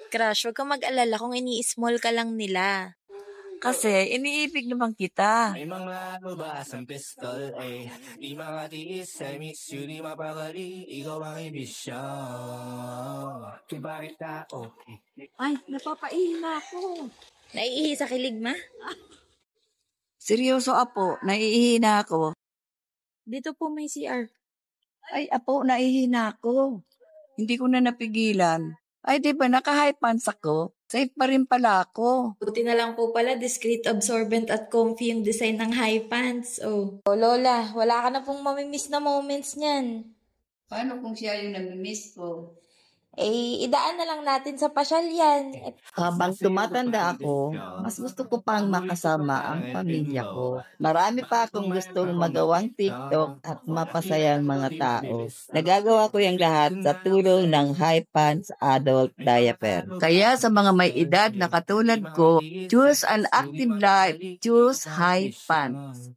Crush, huwag kang mag-alala kung ini-small ka lang nila. Kasi iniibig naman kita. May mga lubasang pistol, ay di makatiis, I miss you, di mapakali, ikaw ang ibisyon. Kung bakit tao? Ay, napapaihi ako. Naiihi sa kilig, ma? Seryoso, Apo, naiihi na ako. Dito po may CR. Ay, Apo, naiihi na ako. Hindi ko na napigilan. Ay, di ba naka-high pants ako? Safe pa rin pala ako. Buti na lang po pala, discreet, absorbent at comfy yung design ng high pants. Oh, Lola, wala ka na pong mamimiss na moments niyan. Paano kung siya yung namimiss ko? Idaan na lang natin sa pasyal yan. Habang tumatanda ako, mas gusto ko pang makasama ang pamilya ko. Marami pa akong gustong magawang TikTok at mapasayang mga tao. Nagagawa ko yung lahat sa tulong ng High Pants Adult Diaper. Kaya sa mga may edad na katulad ko, choose an active life, choose high pants.